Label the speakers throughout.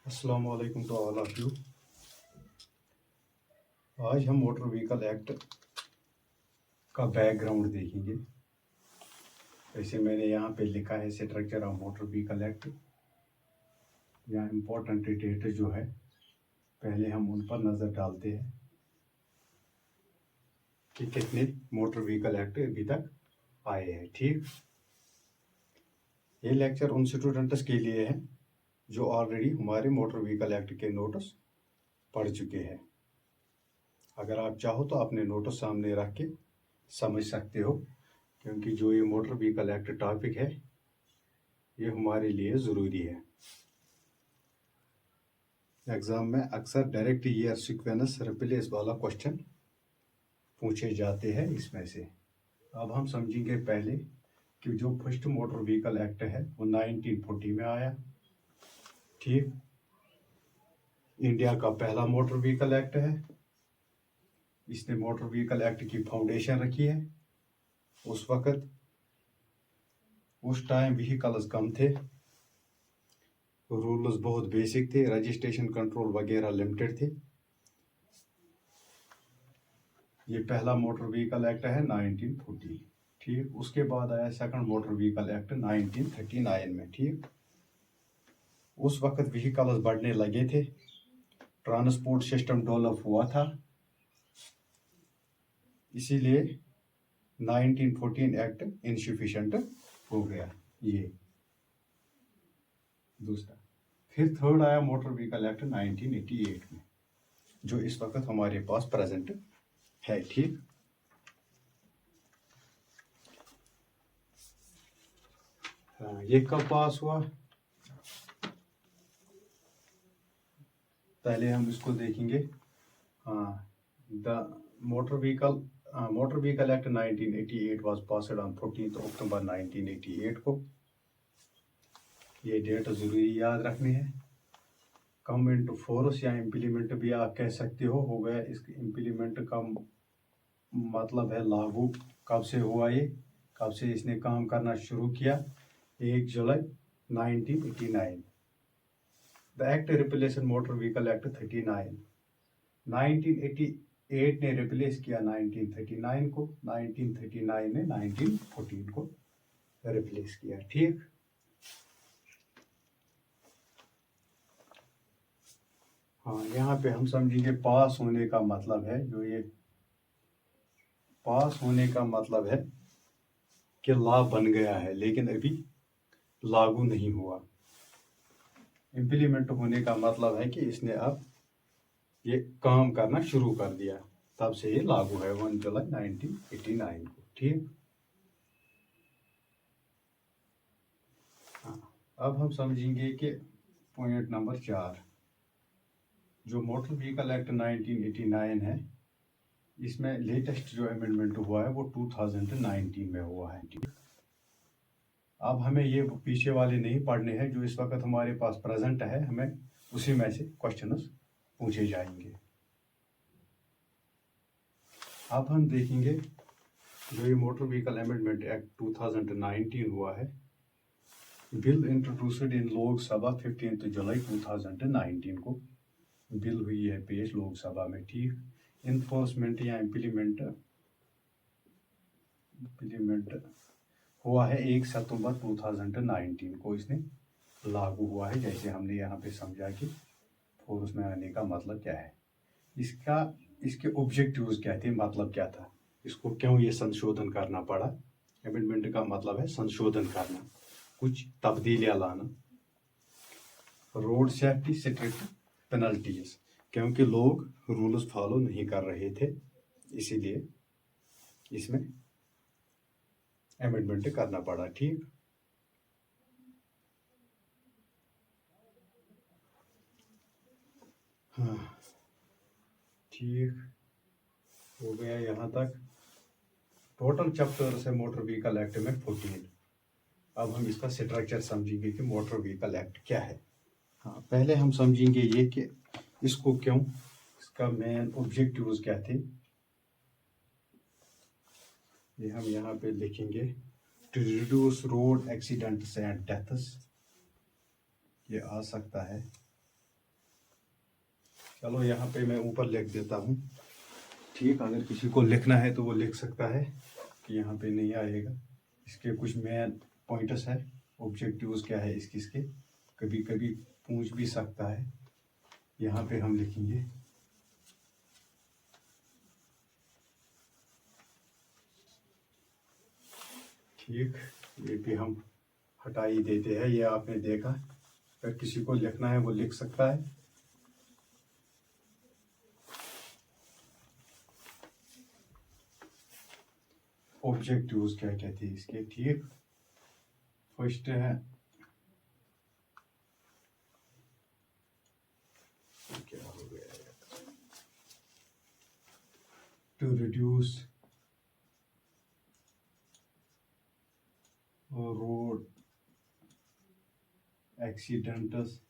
Speaker 1: अस्सलाम वालेकुम to all of you. आज हम मोटर व्हीकल एक्ट का बैकग्राउंड देखेंगे। वैसे मैंने यहाँ पे लिखा है structure of motor vehicle act. यहाँ इम्पोर्टेंट डेट जो है पहले हम उन पर नज़र डालते हैं कि कितने मोटर व्हीकल एक्ट अभी तक आए हैं। ठीक, ये लेक्चर उन स्टूडेंट्स के लिए है जो ऑलरेडी हमारे मोटर व्हीकल एक्ट के नोट्स पढ़ चुके हैं। अगर आप चाहो तो अपने नोट्स सामने रख के समझ सकते हो, क्योंकि जो ये मोटर व्हीकल एक्ट टॉपिक है ये हमारे लिए ज़रूरी है। एग्ज़ाम में अक्सर डायरेक्ट ईयर सीक्वेंस रिप्लेस वाला क्वेश्चन पूछे जाते हैं इसमें से। अब हम समझेंगे पहले कि जो फर्स्ट मोटर व्हीकल एक्ट है वो 1940 में आया। ठीक, इंडिया का पहला मोटर व्हीकल एक्ट है। इसने मोटर व्हीकल एक्ट की फाउंडेशन रखी है। उस टाइम व्हीकल्स कम थे, रूल्स बहुत बेसिक थे, रजिस्ट्रेशन कंट्रोल वगैरह लिमिटेड थे। ये पहला मोटर व्हीकल एक्ट है 1940। ठीक, उसके बाद आया सेकंड मोटर व्हीकल एक्ट 1939 में। ठीक, उस वक्त व्हीकल्स बढ़ने लगे थे, ट्रांसपोर्ट सिस्टम डेवलप हुआ था, इसीलिए 1914 एक्ट इनसफिशिएंट हो गया। ये दूसरा। फिर थर्ड आया मोटर व्हीकल एक्ट 1988 में, जो इस वक्त हमारे पास प्रेजेंट है। ठीक, ये कब पास हुआ, पहले हम इसको देखेंगे। The motor vehicle act 1988 was passed on 14 अक्टूबर 1988 को। ये डेट जरूरी याद रखनी है। कम इनटू फोर्स या इम्प्लीमेंट भी आप कह सकते हो गया। इसके इम्प्लीमेंट का मतलब है लागू कब से हुआ, ये कब से इसने काम करना शुरू किया। 1 जुलाई 1989। The act replace motor vehicle act 39। 1988 ने रिप्लेस किया 1939 को, 1939 ने 1914 को रिप्लेस किया। ठीक, हाँ, यहाँ पे हम समझेंगे पास होने का मतलब है, जो ये पास होने का मतलब है कि लॉ बन गया है लेकिन अभी लागू नहीं हुआ। इम्प्लीमेंट होने का मतलब है कि इसने अब ये काम करना शुरू कर दिया, तब से ये लागू है 1 जुलाई 1989 को। ठीक, हाँ, अब हम समझेंगे कि पॉइंट नंबर 4, जो मोटर व्हीकल एक्ट 1989 है, इसमें लेटेस्ट जो अमेंडमेंट हुआ है वो 2019 में हुआ है। अब हमें ये पीछे वाले नहीं पढ़ने हैं, जो इस वक्त हमारे पास प्रेजेंट है, हमें उसी में से क्वेश्चंस पूछे जाएंगे। अब हम देखेंगे जो ये मोटर व्हीकल अमेंडमेंट एक्ट 2019 हुआ है। बिल इंट्रोड्यूस्ड इन लोकसभा 15 जुलाई 2019 को बिल हुई है पेश लोकसभा में। ठीक, इन्फोर्समेंट या इम्प्लीमेंट हुआ है 1 सितंबर 2019 को इसने लागू हुआ है, जैसे हमने यहाँ पे समझा कि फोर्स में आने का मतलब क्या है, इसके ऑब्जेक्टिव्स क्या थे, मतलब क्या था, इसको क्यों ये संशोधन करना पड़ा। अमेंडमेंट का मतलब है संशोधन करना, कुछ तब्दीलियां लाना। रोड सेफ्टी स्ट्रिक्ट पेनल्टीज, क्योंकि लोग रूल्स फॉलो नहीं कर रहे थे, इसीलिए इसमें अमेंडमेंट करना पड़ा। ठीक, हाँ, ठीक हो गया यहाँ तक। टोटल चैप्टर्स है मोटर व्हीकल एक्ट में 14। अब हम इसका स्ट्रक्चर समझेंगे कि मोटर व्हीकल एक्ट क्या है। हाँ, पहले हम समझेंगे ये कि इसको क्यों, इसका मेन ऑब्जेक्टिव्स क्या थे, ये हम यहाँ पे लिखेंगे। To reduce road accidents and deaths, ये आ सकता है चलो यहाँ पे मैं ऊपर लिख देता हूँ। ठीक, अगर किसी को लिखना है तो वो लिख सकता है कि यहाँ पे नहीं आएगा। इसके कुछ मेन पॉइंट्स है, ऑब्जेक्टिव्स क्या है इसके, कभी कभी पूछ भी सकता है। यहाँ पे हम लिखेंगे ठीक, ये भी हम हटा ही देते हैं, ये आपने देखा। अगर किसी को लिखना है वो लिख सकता है। ऑब्जेक्टिव्स क्या कहते हैं इसके, ठीक। फर्स्ट है क्या हो गया, to reduce road accidents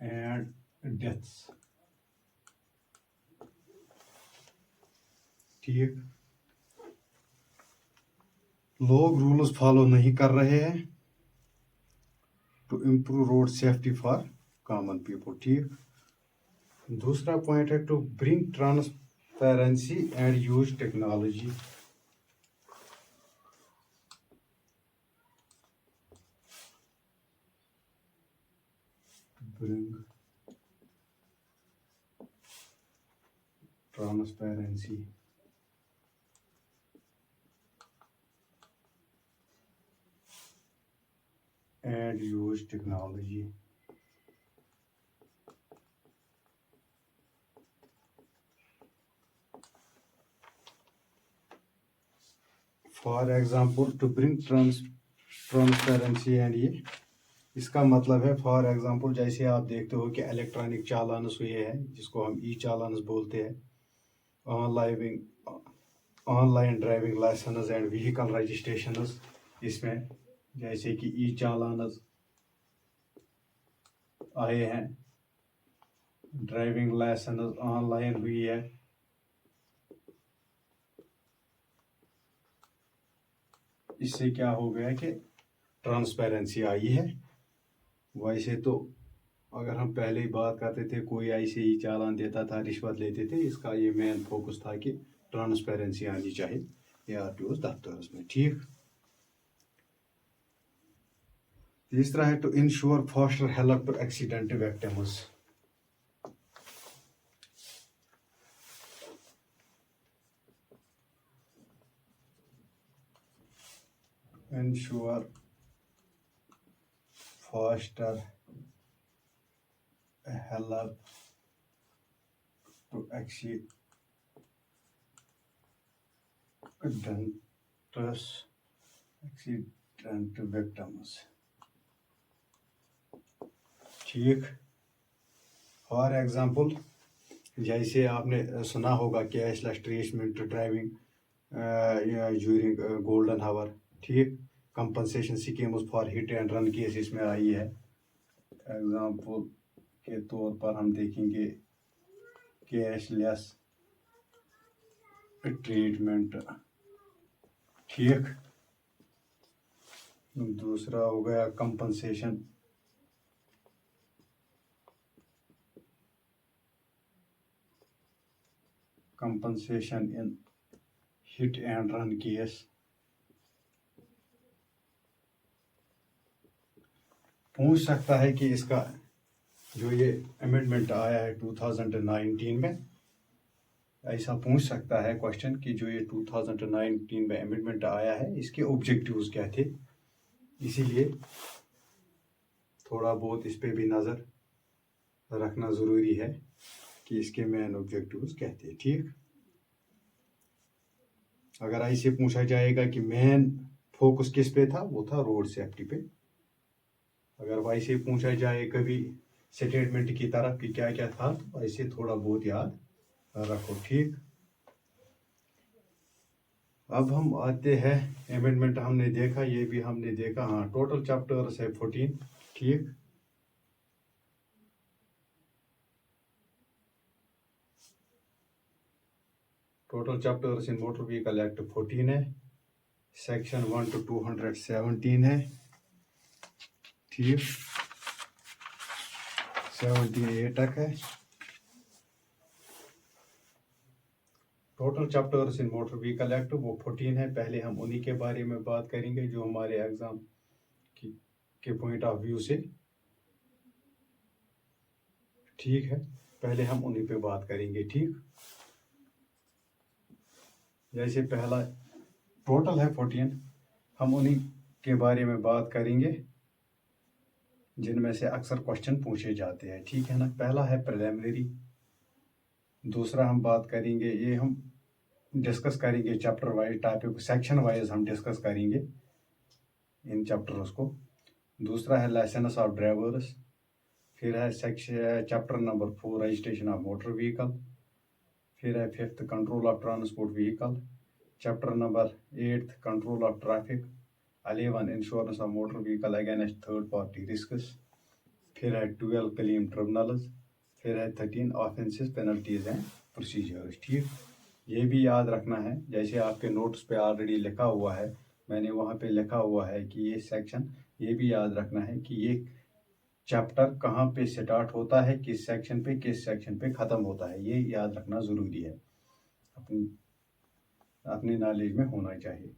Speaker 1: and deaths. ठीक, लोग रूल्स फॉलो नहीं कर रहे हैं, to improve road safety for common people. ठीक, दूसरा पॉइंट है to bring transparency and use technology. Bring transparency and use technology. For example, to bring transparency and ये इसका मतलब है, फॉर एग्जांपल जैसे आप देखते हो कि इलेक्ट्रॉनिक चालानस हुए हैं जिसको हम ई चालानस बोलते हैं, online driving licence and vehicle registrations, इसमें जैसे कि ई चालानस आए हैं, ड्राइविंग लाइसेंस ऑनलाइन हुई है। इससे क्या हो गया कि ट्रांसपेरेंसी आई है। वैसे तो अगर हम पहले ही बात करते थे, कोई ऐसे ही चालान देता था, रिश्वत लेते थे, इसका ये मेन फोकस था कि ट्रांसपेरेंसी आनी चाहिए ARTO दफ्तर में। ठीक, तीसरा है to ensure faster help to accident victims. ensure faster help to accident victims। ठीक, फॉर एग्जांपल जैसे आपने सुना होगा cashless treatment driving during golden hour. ठीक, compensation schemes for hit and run case इसमें आई है। एग्जांपल के तौर पर हम देखेंगे कैशलेस ट्रीटमेंट। ठीक, दूसरा हो गया compensation in heat and run case. पूछ सकता है कि इसका जो ये अमेंडमेंट आया है 2019 में, ऐसा पूछ सकता है क्वेश्चन कि जो ये 2019 में अमेंडमेंट आया है इसके ऑब्जेक्टिव्स क्या थे। इसीलिए थोड़ा बहुत इस पे भी नज़र रखना ज़रूरी है कि इसके मेन ऑब्जेक्टिव्स क्या थे। ठीक, अगर ऐसे पूछा जाएगा कि मेन फोकस किस पे था, वो था रोड सेफ्टी पे। अगर वैसे पूछा जाए कभी स्टेटमेंट की तरफ कि क्या क्या था, तो ऐसे थोड़ा बहुत याद रखो। ठीक, अब हम आते हैं, अमेंडमेंट हमने देखा, ये भी हमने देखा। हाँ, टोटल चैप्टर्स है 14। ठीक, total chapters in motor vehicle act 14 है। सेक्शन 1 to 217 है। ठीक 78 तक है। Total chapters in motor vehicle act वो 14 है। पहले हम उन्हीं के बारे में बात करेंगे जो हमारे एग्जाम के पॉइंट ऑफ व्यू से ठीक है। पहले हम उन्हीं पे बात करेंगे। ठीक, जैसे पहला टोटल है 14, हम उन्हीं के बारे में बात करेंगे जिनमें से अक्सर क्वेश्चन पूछे जाते हैं। ठीक है ना। पहला है प्रिलिमिनरी, दूसरा हम बात करेंगे, ये हम डिस्कस करेंगे chapter wise, topic section wise हम डिस्कस करेंगे इन चैप्टर्स को। दूसरा है लाइसेंस ऑफ ड्राइवर्स, फिर है section chapter number 4 registration of motor vehicle, फिर है 5th control of transport vehicle, chapter number 8 control of traffic, 11 insurance of motor vehicle against third party risks, फिर है 12 क्लेम ट्रिब्यूनल्स, फिर है 13 ऑफेंसेस पेनल्टीज एंड प्रोसीजर्स। ठीक, ये भी याद रखना है, जैसे आपके नोट्स पे ऑलरेडी लिखा हुआ है, मैंने वहाँ पे लिखा हुआ है कि ये सेक्शन, ये भी याद रखना है कि ये चैप्टर कहाँ पे स्टार्ट होता है, किस सेक्शन पे ख़त्म होता है, ये याद रखना ज़रूरी है, अपनी नॉलेज में होना चाहिए।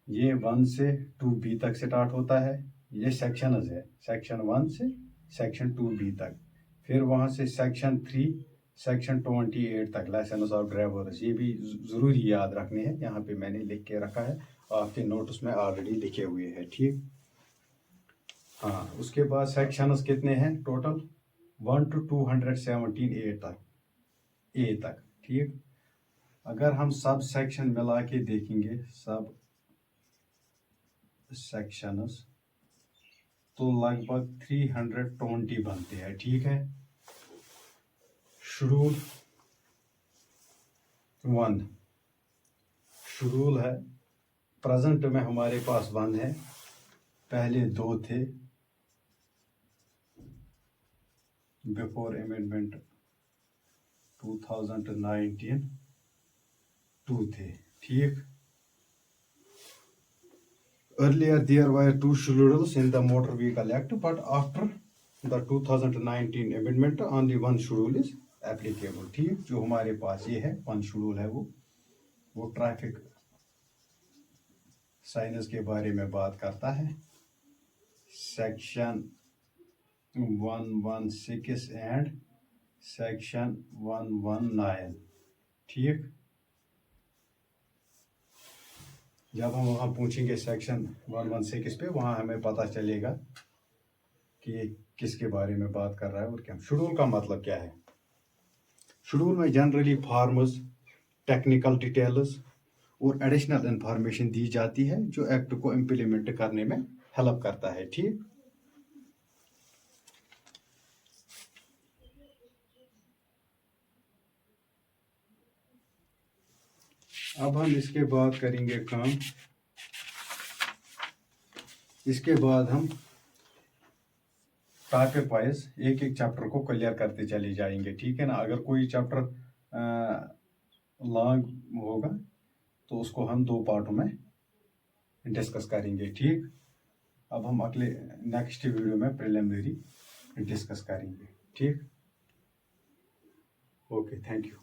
Speaker 1: ये 1 से 2B तक स्टार्ट होता है, ये सेक्शन है, सेक्शन 1 से सेक्शन 2B तक, फिर वहाँ से सेक्शन 3 सेक्शन 28 तक लाइसेंस ऑफ ड्राइवर्स, ये भी ज़रूरी याद रखने हैं। यहाँ पे मैंने लिख के रखा है, आपके नोट्स में ऑलरेडी लिखे हुए हैं। ठीक, हाँ, उसके बाद सेक्शंस कितने हैं टोटल, 1 to 217 ए तक। ठीक, अगर हम सब सेक्शन मिला के देखेंगे, सब सेक्शंस, तो लगभग 320 बनते हैं। ठीक है, शेड्यूल 1 शेड्यूल है, प्रेजेंट में हमारे पास 1 है, पहले 2 थे, बिफोर अमेंडमेंट 2019 2 थे। ठीक, earlier there were 2 schedules in the Motor Vehicle Act, but after the 2019 amendment only 1 schedule is applicable। ठीक, जो हमारे पास ये है 1 शेड्यूल है, वो ट्रैफिक साइंस के बारे में बात करता है, सेक्शन 116 एंड सेक्शन 119। ठीक, जब हम वहाँ पूछेंगे सेक्शन 116 पे, वहाँ हमें पता चलेगा कि ये किसके बारे में बात कर रहा है और क्या। शेड्यूल का मतलब क्या है, शेड्यूल में जनरली फॉर्म्स, टेक्निकल डिटेल्स और एडिशनल इंफॉर्मेशन दी जाती है जो एक्ट को इम्प्लीमेंट करने में हेल्प करता है। ठीक, अब हम इसके बाद करेंगे काम, इसके बाद हम टॉपिक वाइज एक एक चैप्टर को क्लियर करते चले जाएंगे। ठीक है ना। अगर कोई चैप्टर लॉन्ग होगा तो उसको हम 2 पार्टों में डिस्कस करेंगे। ठीक, अब हम अगले नेक्स्ट वीडियो में प्रिलिमिनरी डिस्कस करेंगे। ठीक, ओके, थैंक यू।